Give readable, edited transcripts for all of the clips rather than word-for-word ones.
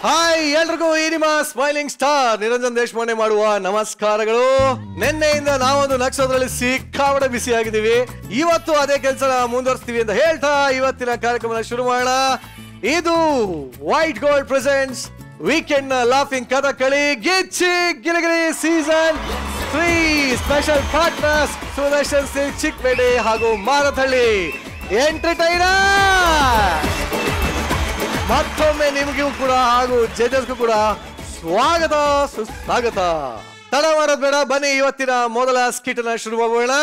Hi ಎಲ್ರಿಗೂ ಈ ನಿಮ್ಮ ಸ್ಮೈಲಿಂಗ್ ಸ್ಟಾರ್ ನಿರಂಜನ್ ದೇಶಪಾಂಡೆ ಮಾಡುವ ನಮಸ್ಕಾರಗಳು. ನಿನ್ನೆಯಿಂದ ನಾವೊಂದು ನಕ್ಷತ್ರದಲ್ಲಿ ಸಿಕ್ಕಾಪಟ್ಟೆ ಬಿಸಿ ಆಗಿದ್ದೀವಿ. ಇವತ್ತು ಅದೇ ಕೆಲಸ ಮುಂದುವರಿಸ್ತೀವಿ ಅಂತ ಹೇಳ್ತಾ ಇವತ್ತಿನ ಕಾರ್ಯಕ್ರಮ ಶುರು ಮಾಡೋಣ. ಇದು white gold presents weekend laughing Kathakali Gichchi Giligili season 3 special partners Sudarshan Singh Chikkapete ಹಾಗೂ ಮಾರತಹಳ್ಳಿ ಎಂಟರ್ಟೈನರ್. ಮತ್ತೊಮ್ಮೆ ನಿಮಗೂ ಕೂಡ ಹಾಗೂ ಜಡ್ಜಸ್ಗೂ ಕೂಡ ಸ್ವಾಗತ ಸುಸ್ವಾಗತ. ತಡ ಮಾಡೋದ್ ಬೇಡ, ಬನ್ನಿ ಇವತ್ತಿನ ಮೊದಲ ಸ್ಕಿಟ್ ನ ಶುರು ಮಾಡೋಣ.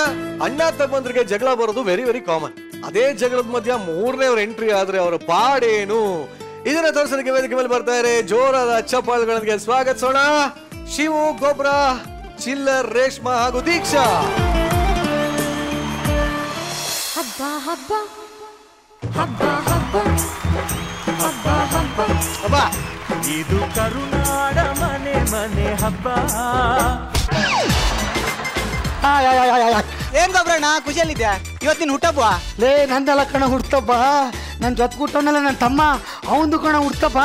ಅಣ್ಣ ತಮ್ಮಂದ್ರಿಗೆ ಜಗಳ ಬರೋದು ವೆರಿ ವೆರಿ ಕಾಮನ್. ಅದೇ ಜಗಳದ ಮಧ್ಯ ಮೂರನೇವ್ರ ಎಂಟ್ರಿ ಆದ್ರೆ ಅವರ ಪಾಡೇನು ಇದನ್ನ ತೋರಿಸೋದಕ್ಕೆ ವೇದಿಕೆ ಮೇಲೆ ಬರ್ತಾರೆ. ಜೋರಾದ ಚಪ್ಪಾಳೆಗಳೊಂದಿಗೆ ಸ್ವಾಗತಿಸೋಣ ಶಿವು, ಗೊಬ್ರ, ಚಿಲ್ಲರ್, ರೇಷ್ಮಾ ಹಾಗೂ ದೀಕ್ಷಾ. ಹಬ್ಬ ಹಬ್ಬ ಹಬ್ಬ ಹಬ್ಬ ಹಬ್ಬ ಹಬ್ಬ ಹಬ್ಬ, ಇದು ಕರುನಾಡ ಮನೆ ಮನೆ ಹಬ್ಬ. ಏನ್ ಗೊಬ್ರಣ್ಣ ಖುಷಿಯಲ್ಲಿದ್ಯಾ? ಇವತ್ತಿನ ಹುಟ್ಟಬ್ಬ ಲೇ ನಂದೆಲ್ಲ ಕಣ ಹುಡ್ತಪ್ಪ. ನನ್ನ ಜೊತೆ ಕೂಟವನಲ್ಲ ನನ್ನ ತಮ್ಮ, ಅವಂದು ಕಣ ಹುಡ್ತಪ್ಪ.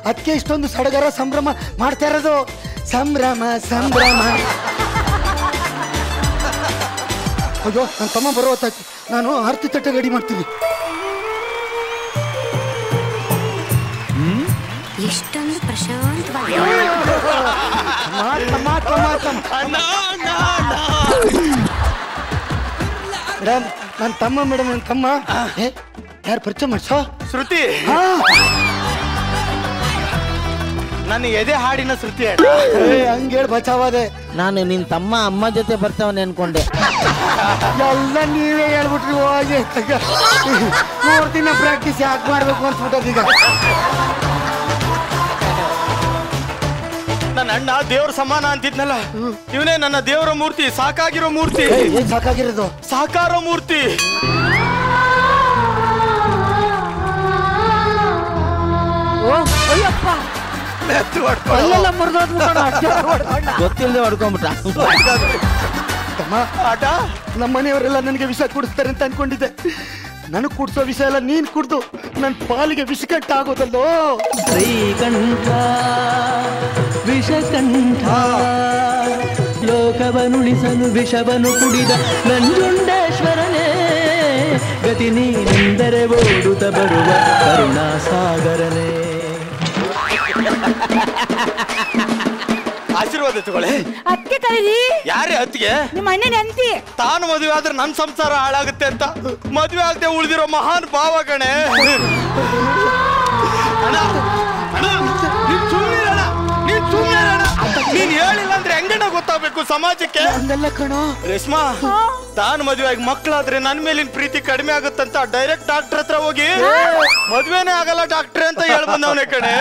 ಅದಕ್ಕೆ ಇಷ್ಟೊಂದು ಸಡಗರ ಸಂಭ್ರಮ ಮಾಡ್ತಾ ಇರೋದು. ಸಂಭ್ರಮ ಸಂಭ್ರಮ. ಅಯ್ಯೋ ನನ್ನ ತಮ್ಮ ಬರೋ ಹೊತ್ತಾಯ್ತು, ನಾನು ಆರತಿ ತಟ್ಟೆ ರೆಡಿ ಮಾಡ್ತೀನಿ. ಎಷ್ಟೊಂದು ಪ್ರಶಾಂತವಾಗಿ ಮೇಡಮ್ ನನ್ನ ತಮ್ಮ, ಮೇಡಮ್ ನನ್ನ ತಮ್ಮ. ಯಾರು ಪರಿಚಯ ಮಾಡ್ಸೋ? ಶ್ರುತಿ, ನನ್ನ ಎದೆ ಹಾಡಿನ ಶ್ರುತಿ. ಹಂಗೇಳಿ ಬಚಾವಾದೆ. ನಾನು ನಿನ್ ತಮ್ಮ ಅಮ್ಮ ಜೊತೆ ಬರ್ತಾವನೆ ಅನ್ಕೊಂಡೆ. ಎಲ್ಲ ನೀವೇ ಹೇಳ್ಬಿಟ್ರಿ. ಹೋಗಿ 3 ದಿನ ಪ್ರಾಕ್ಟೀಸ್ ಯಾಕೆ ಮಾಡ್ಬೇಕು ಅನ್ಸ್ಬಿಟ್ಟದ ಈಗ. ನನ್ನ ಅಣ್ಣ ದೇವ್ರ ಸಮಾನ ಅಂತಿದ್ನಲ್ಲ, ಇವನೇ ನನ್ನ ದೇವರ ಮೂರ್ತಿ, ಸಾಕಾಗಿರೋ ಮೂರ್ತಿ. ಏನ್ ಸಾಕಾಗಿರೋದು? ಸಾಕಾರ ಮೂರ್ತಿ. ಗೊತ್ತಿಲ್ಲದೆ ಹೊಡ್ಕೊಂಬಿಟ್ಟ. ಆಟ ನಮ್ಮ ಮನೆಯವರೆಲ್ಲ ನನಗೆ ವಿಷ ಕುಡಿಸ್ತಾರೆ ಅಂತ ಅನ್ಕೊಂಡಿದ್ದೆ. ನನಗೆ ಕುಡಿಸೋ ವಿಷ ಎಲ್ಲ ನೀನ್ ಕುಡ್ದು ನನ್ನ ಪಾಲಿಗೆ ವಿಷಕಂಠ ಆಗೋದಲ್ಲೋ. ಶ್ರೀಕಂಠ ವಿಷಕಂಠ ಲೋಕವನುಳಿಸಲು ವಿಷವನು ಕುಡಿದ ನಂಜುಂಡೇಶ್ವರನೇ, ಗತಿ ನೀನೆಂದರೆ ಓಡುತ್ತ ಬರುವ ಕರುಣಾಸಾಗರನೇ. ಆಶೀರ್ವಾದ ತಗೊಳ್ಳಿ. ಅದಕ್ಕೆ ಕರೀರಿ. ಯಾರೇ ಅತ್ತಿಗೆ? ನಿಮ್ಮ ಅಣ್ಣನ ಅಂತಿ. ತಾನು ಮದುವೆ ಆದ್ರೆ ನನ್ನ ಸಂಸಾರ ಹಾಳಾಗುತ್ತೆ ಅಂತ ಮದುವೆ ಆಗದೆ ಉಳಿದಿರೋ ಮಹಾನ್ ಭಾವ ಕಣೆ. ನೀನ್ ಹೇಳಿಲ್ಲ ಅಂದ್ರೆ ಹೆಂಗಣ್ಣ ಗೊತ್ತಾಗ್ಬೇಕು ಸಮಾಜಕ್ಕೆ? ಹಂಗಲ್ಲ ಕಣೋ ರೇಷ್ಮಾ, ತಾನು ಮದುವೆ ಆಗಿ ಮಕ್ಕಳಾದ್ರೆ ನನ್ ಮೇಲಿನ ಪ್ರೀತಿ ಕಡಿಮೆ ಆಗುತ್ತಂತ ಡೈರೆಕ್ಟ್ ಡಾಕ್ಟರ್ ಹತ್ರ ಹೋಗಿ ಮದ್ವೆನೇ ಆಗಲ್ಲ ಡಾಕ್ಟ್ರೆ ಅಂತ ಹೇಳ್ ಬಂದವನೇ ಕಣೆ.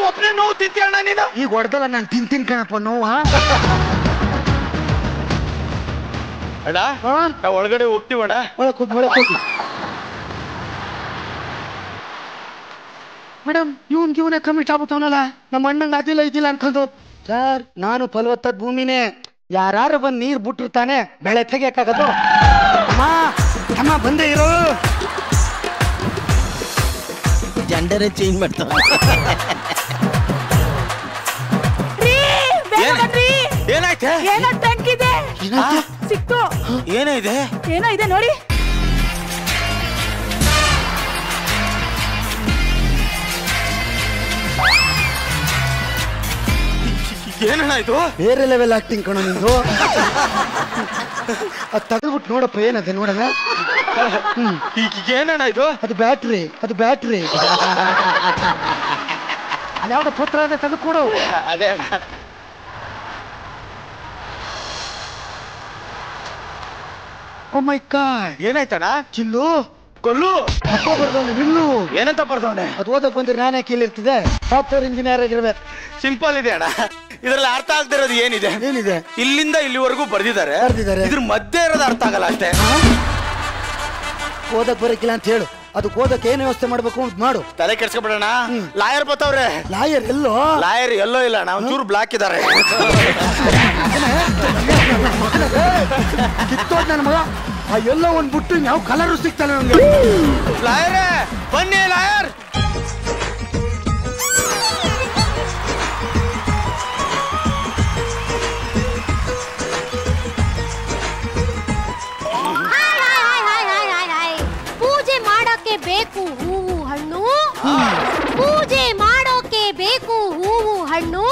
ಒಬ್ಬನೇ ನೋವು ತಿಂತೀಯಣ್ಣ ನೀನು. ಈಗ ಹೊಡೆದಲ್ಲ ನಾನು ತಿಂತೀನಿ ಕಣಪ್ಪ ನೋವಾ. ಅಣ್ಣ ನಾವು ಒಳಗಡೆ ಹೋಗ್ತೀವಣ್ಣ. ಹೋಗಿ ಮೇಡಮ್, ಇವನೇ ಕಮಿಟ್ ಆಗ್ಬಿಟ್ಟವನಲ್ಲ. ನಮ್ಮ ಅಣ್ಣಂಗೆ ಅದಿಲ್ಲ ಇದಿಲ್ಲ ಅನ್ಕೊಂಡು. ಸರ್, ನಾನು ಫಲವತ್ತದ ಭೂಮಿನೇ. ಯಾರು ಬಂದು ನೀರು ಬಿಟ್ಟಿರ್ತಾನೆ ಬೆಳೆ ತೆಗಿಯಕ್ಕಾಗದು. ಅಮ್ಮ ಬಂದೇ ಇರೋ. ಜಂಡರೇ ಚೇಂಜ್ ಮಾಡ್ತಾವ. ಏನಾಯ್ತೆ? ಏನೋ ಟ್ಯಾಂಕ್ ಇದೆ, ಸಿಕ್ತು. ಏನೋ ಇದೆ? ಏನೋ ಇದೆ ನೋಡಿ. ಏನಣ್ಣ ಇದು? ಬೇರೆ ಲೆವೆಲ್ ಆಕ್ಟಿಂಗ್ ಕಣೋ ನಿಂದು. ಅದು ತೆಗೆದ್ಬಿಟ್ಟು ನೋಡಪ್ಪ ಏನದೆ ನೋಡೋಣ. ಏನಣ್ಣ ಇದು? ಅದು ಬ್ಯಾಟ್ರಿ. ಅದ್ಯಾವ್ದು ಪತ್ರ ಅದೇ ತೆಗೆದುಕೊಡು. ಅದೇ ಓ ಮೈ ಗಾಡ್, ಏನಾಯ್ತಣ್ಣ? ಚಿಲ್ಲು ಕೊಲ್ಲು ಅಪ್ಪ ಬರ್ದವನು ನಿಲ್ಲು. ಏನಂತ ಬರ್ದವನೆ? ಅದು ಓದಕ್ ಬಂದ್ರೆ ನಾನೇ ಕೀಲಿರ್ತಿದೆ. ಸಾಫ್ಟ್ವೇರ್ ಇಂಜಿನಿಯರ್ ಆಗಿರ್ಬೇಕು. ಸಿಂಪಲ್ ಇದೆ ಅಣ್ಣ. ಇದ್ರಲ್ಲಿ ಅರ್ಥ ಆಗದಿರೋದು ಏನಿದೆ? ಏನಿದೆ? ಇಲ್ಲಿಂದ ಇಲ್ಲಿವರೆಗೂ ಬರ್ದಿದ್ದಾರೆ. ಇದ್ರ ಮಧ್ಯೆ ಇರೋದು ಅರ್ಥ ಆಗಲ್ಲ ಅಷ್ಟೇ. ಓದಕ್ ಬರಕಿಲ್ಲ ಅಂತ ಹೇಳು. ಅದಕ್ಕೆ ಓದಕ್ಕೆ ಏನ್ ವ್ಯವಸ್ಥೆ ಮಾಡ್ಬೇಕು ಅಂತ ಮಾಡು. ತಲೆ ಕೆಡ್ಸ್ಕೊಬಿಡೋಣ. ಲಾಯರ್ ಬತ್ತವ್ರೆ. ಲಾಯರ್ ಎಲ್ಲೋ? ಲಾಯರ್ ಎಲ್ಲೋ ಇಲ್ಲ, ನಾವು ಚೂರು ಬ್ಲಾಕ್ ಇದಾರೆ. ಕಿತ್ತೋದ್ ನನ್ನ ಮಗ. ಆ ಎಲ್ಲೋ ಒಂದ್ ಬುಟ್ಟು ಯಾವ ಕಲರು ಸಿಗ್ತಾನೆ ನಮ್ಗೆ. ಲಾಯರೇ ಬನ್ನಿ ಲಾಯರ್. ಪೂಜೆ ಮಾಡೋಕೆ ಬೇಕು ಹೂವು ಹಣ್ಣು, ಪೂಜೆ ಮಾಡೋಕೆ ಬೇಕು ಹೂವು ಹಣ್ಣು,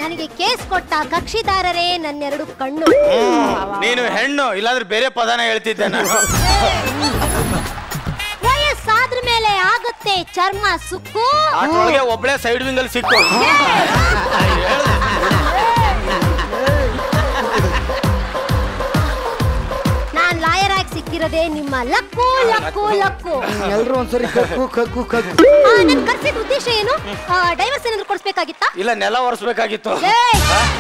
ನನಗೆ ಕೇಸ್ ಕೊಟ್ಟ ಕಕ್ಷಿದಾರರೇ ನನ್ನೆರಡು ಕಣ್ಣು. ನೀನು ಹೆಣ್ಣು, ಇಲ್ಲಾಂದ್ರೆ ಬೇರೆ ಪದನ ಹೇಳ್ತಿದ್ದೆ ನಾನು. ವಯಸ್ಸಾದ್ರ ಮೇಲೆ ಆಗುತ್ತೆ ಚರ್ಮ ಸುಕ್ಕು, ಅಷ್ಟೊಳಗೆ ಒಬ್ಳೆ ಸೈಡ್ ವಿಂಗ್ ಅಲ್ಲಿ ಸಿಕ್ಕು. ನಾನ್ ಲಾಯರ್ ಆಗಿ ಸಿಕ್ಕಿರೋದೇ ನಿಮ್ಮ ಲಕ್ಕು ಲಕ್ಕು ಲಕ್ಕು. ಎಲ್ರು ಒಂದ್ಸರಿ ಕಕ್ಕು ಕಕ್ಕು ಕಕ್ಕು. ನನ್ ಕರ್ಸಿದ ಉದ್ದೇಶ ಏನು? ಡೈವರ್ಸ್ ಏನಾದ್ರು ಕೊಡ್ಸ್ಬೇಕಾಗಿತ್ತಾ? ಇಲ್ಲ, ನೆಲ ಒರೆಸ್ಬೇಕಾಗಿತ್ತು.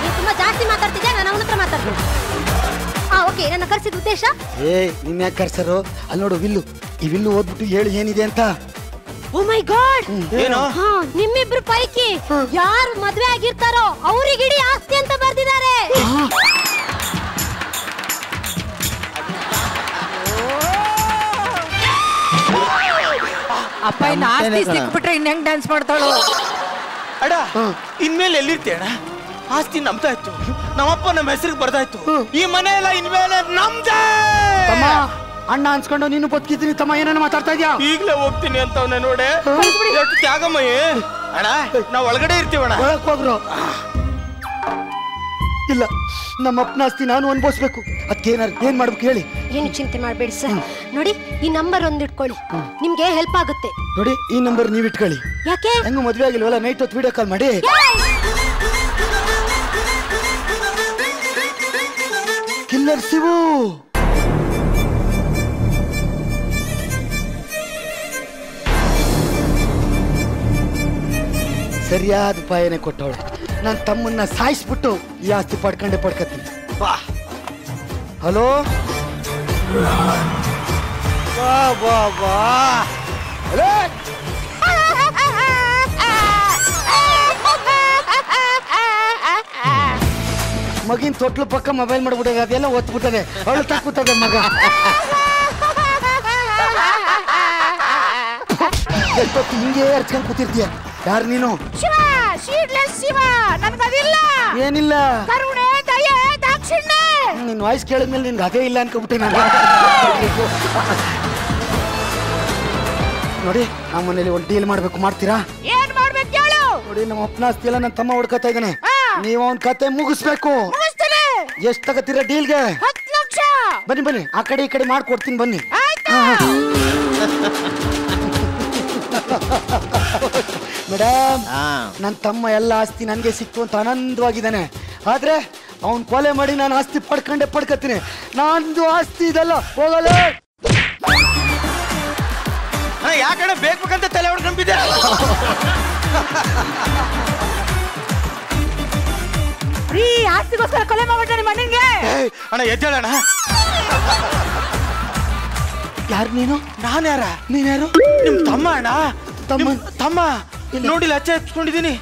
ನೀನ್ ತುಂಬಾ ಜಾಸ್ತಿ ಮಾತಾಡ್ತಿದ್ಯಾ, ನಾನು ಅವನ ಹತ್ರ ಮಾತಾಡ್ತೀನಿ. ಓಕೆ, ನನ್ನ ಕರ್ಸಿದ ಉದ್ದೇಶ? ನಿನ್ ಯಾಕೆ ಕರ್ಸರು? ಅಲ್ಲಿ ನೋಡು ವಿಲ್ಲು, ಈ ವಿಲ್ಲು ಓದ್ಬಿಟ್ಟು ಹೇಳಿ ಏನಿದೆ ಅಂತ. ಓ ಮೈ ಗಾಡ್, ಏನು? ನಿಮ್ಮಿಬ್ರು ಪೈಕಿ ಯಾರು ಮದ್ವೆ ಆಗಿರ್ತಾರೋ ಅವ್ರಿಗಿಡೀ ಆಸ್ತಿ ಅಂತ ಬರ್ದಿದ್ದಾರೆ. ಅಪ್ಪ ಇನ್ನು ಆಸ್ತಿ ಸಿಕ್ಬಿಟ್ರೆ ಇನ್ ಹೆಂಗ್ ಡ್ಯಾನ್ಸ್ ಮಾಡ್ತಾಳು? ಅಡ ಇನ್ಮೇಲೆ ಎಲ್ಲಿರ್ತೀಯ ಅಣ್ಣ? ಆಸ್ತಿ ನಮ್ತಾ ಇತ್ತು, ನಮ್ಮಪ್ಪ ನಮ್ಮ ಹೆಸರಿಗೆ ಬರ್ದಾಯ್ತು, ಈ ಮನೆ ಎಲ್ಲ ಇನ್ಮೇಲೆ ನಮ್ದೇ. ತಮ್ಮ ಅಣ್ಣ ಅನ್ಸ್ಕೊಂಡು ನೀನು ಬದುಕಿದ್ದೀನಿ ತಮ್ಮ, ಏನೇನು ಮಾತಾಡ್ತಾ ಇದ್ಯಾ? ಈಗ್ಲೇ ಹೋಗ್ತೀನಿ ಅಂತವ್ನೆ ನೋಡೆ. ಎಷ್ಟು ತ್ಯಾಗಮಯ್ಯ ಅಣ್ಣ, ನಾವ್ ಒಳಗಡೆ ಇರ್ತೀವಣ್ಣ. ಒಳಕ್ ಹೋಗ್ರು. ಇಲ್ಲ, ನಮ್ಮ ಅಪ್ಪನ ಆಸ್ತಿ ನಾನು ಅನ್ಭವಿಸ್ಬೇಕು. ಅದಕ್ಕೇನಾರು ಏನ್ ಮಾಡ್ಬೇಕು ಹೇಳಿ? ಏನು ಚಿಂತೆ ಮಾಡಬೇಡಿ ಸರ್. ನೋಡಿ, ಈ ನಂಬರ್ ಒಂದು ಇಟ್ಕೊಳ್ಳಿ, ನಿಮ್ಗೆ ಹೆಲ್ಪ್ ಆಗುತ್ತೆ. ನೋಡಿ, ಈ ನಂಬರ್ ನೀವ್ ಇಟ್ಕೊಳ್ಳಿ. ಯಾಕೆ? ಹೆಂಗು ಮದ್ವೆ ಆಗಿಲ್ವಲ್ಲ, ನೈಟ್ ಹೊತ್ತು ವಿಡಿಯೋ ಕಾಲ್ ಮಾಡಿ. ಕಿಲ್ಲರ್ ಶಿವು. ಸರಿಯಾದ ಉಪಾಯನೇ ಕೊಟ್ಟವಳೆ. ನನ್ನ ತಮ್ಮನ್ನ ಸಾಯಿಸ್ಬಿಟ್ಟು ಈ ಆಸ್ತಿ ಪಡ್ಕತ್ತೀನಿ. ಬಾ. ಹಲೋ, ಬಾ ಬಾ ಬಾ. ಮಗಿನ ತೊಟ್ಲು ಪಕ್ಕ ಮೊಬೈಲ್ ಮಾಡ್ಬಿಟ್ಟದೆ, ಅದೆಲ್ಲ ಒತ್ಬಿಟ್ಟದೆ, ಅವಳು ತಕ್ಬಿಟ್ಟದೆ ಮಗ. ಹಿಂಗೆ ಹರ್ಚ್ಕೊಂಡ್ ಕೂತಿರ್ತೀಯ. ಯಾರು ನೀನು? ಶಿವ, ಶೀಡ್ಲೆಸ್ ಶಿವ, ನನ್ಗದಿಲ್ಲ. ಏನಿಲ್ಲ, ಕರುಣೆ, ದಯೆ, ದಾಕ್ಷಿಣ್ಯ. ನಿನ್ ವಾಯ್ಸ್ ಕೇಳಿದ್ಮೇಲೆ ನಿನ್ಗೆ ಅದೇ ಇಲ್ಲ ಅನ್ಕೊಬಿಟ್ಟೆ ನಾನು. ನೋಡಿ, ನಮ್ಮ ಮನೇಲಿ ಒಂದು ಡೀಲ್ ಮಾಡ್ಬೇಕು, ಮಾಡ್ತೀರಾ? ಏನ್ ಮಾಡ್ಬೇಕು ಹೇಳು? ನೋಡಿ, ನಮ್ಮ ಅಪ್ಪನ ಆಸ್ತಿ ಎಲ್ಲ ನನ್ನ ತಮ್ಮ ಹುಡ್ಕತಾ ಇದ್ದಾನೆ. ನೀವು ಅವನ್ ಕತೆ ಮುಗಿಸ್ಬೇಕು. ಎಷ್ಟ್ ತಗತ್ತೀರಾ ಡೀಲ್ಗೆ? 10 ಲಕ್ಷ. ಬನ್ನಿ ಬನ್ನಿ, ಆ ಕಡೆ ಈ ಕಡೆ ಮಾಡ್ಕೊಡ್ತೀನಿ ಬನ್ನಿ. ಮೇಡಮ್, ನನ್ನ ತಮ್ಮ ಎಲ್ಲ ಆಸ್ತಿ ನನಗೆ ಸಿಕ್ತು ಅಂತ ಆನಂದವಾಗಿದ್ದಾನೆ. ಆದ್ರೆ ಅವನ್ ಕೊಲೆ ಮಾಡಿ ನಾನು ಆಸ್ತಿ ಪಡ್ಕತ್ತೀನಿ. ನಂದು ಆಸ್ತಿ ಇದೆಲ್ಲ ಹೋಗಲ್ಲ. ಯಾಕಡೆ ಬೇಕಂತ ತಲೆ ಹೊಡ್ಕೊಂಡ್ಬಿದ್ದೆ. ರೀ, ಆಸ್ತಿಗೋಸ್ಕರ ಕೊಲೆ ಮಾಡ್ಬಿಟ್ಟ ನಿಮ್ಮ ಅಣ್ಣನ್ಗೆ. ಅಣ್ಣ ಎದ್ದೇಳಣ್ಣ. ಯಾರು ನೀನು? ನಾನು ಯಾರ? ನೀನ್ಯಾರು? ನಿಮ್ ತಮ್ಮ ಅಣ್ಣ. ತಮ್ಮ? ತಮ್ಮ ನೋಡಿಲ್ಲ, ಅಚ್ಚ ಹಚ್ಕೊಂಡಿದೀನಿ.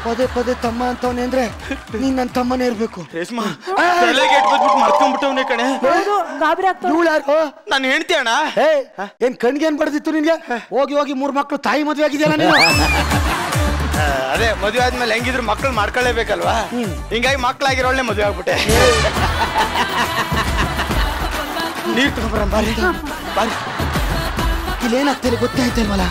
ಪದೇ ಪದೇ ತಮ್ಮ ಅಂತವನೇ ಅಂದ್ರೆ ನೀನ್ ನನ್ನ ತಮ್ಮನೇ ಇರ್ಬೇಕು. ರೇಷ್ಮಾ ತಲೆಗೆ ಇಟ್ಬಿಟ್ಟು ಮರ್ಕೊಂಡ್ಬಿಟ್ಟವನೇ ಕಣೆ. ಗಾಬರಿ ಆಗ್ತಾವ. ಯಾರು? ನಾನು ಹೆಂಡ್ತಿ ಅಣ್ಣ. ಏನ್ ಕಣ್ಗೆ ಏನ್ ಬಡ್ದಿತ್ತು ನಿನ್ಗೆ? ಹೋಗಿ ಹೋಗಿ 3 ಮಕ್ಳು ತಾಯಿ ಮದ್ವೆ ಆಗಿದೆಯಲ್ಲ ನೀನು. ಅದೇ ಮದುವೆ ಆದ್ಮೇಲೆ ಹೆಂಗಿದ್ರು ಮಕ್ಳು ಮಾಡ್ಕೊಳ್ಳೇಬೇಕಲ್ವಾ, ಹಿಂಗಾಗಿ ಮಕ್ಳಾಗಿರೋಳ್ನೆ ಮದುವೆ ಆಗ್ಬಿಟ್ಟೆ. ನೀರ್ ತಗೊಂಡ್ಬರ ಬಾರಿ. ಇಲ್ಲೇನಾಗ್ತಿಲ್ಲ ಗೊತ್ತಾಯ್ತಲ್ವಲ್ಲ.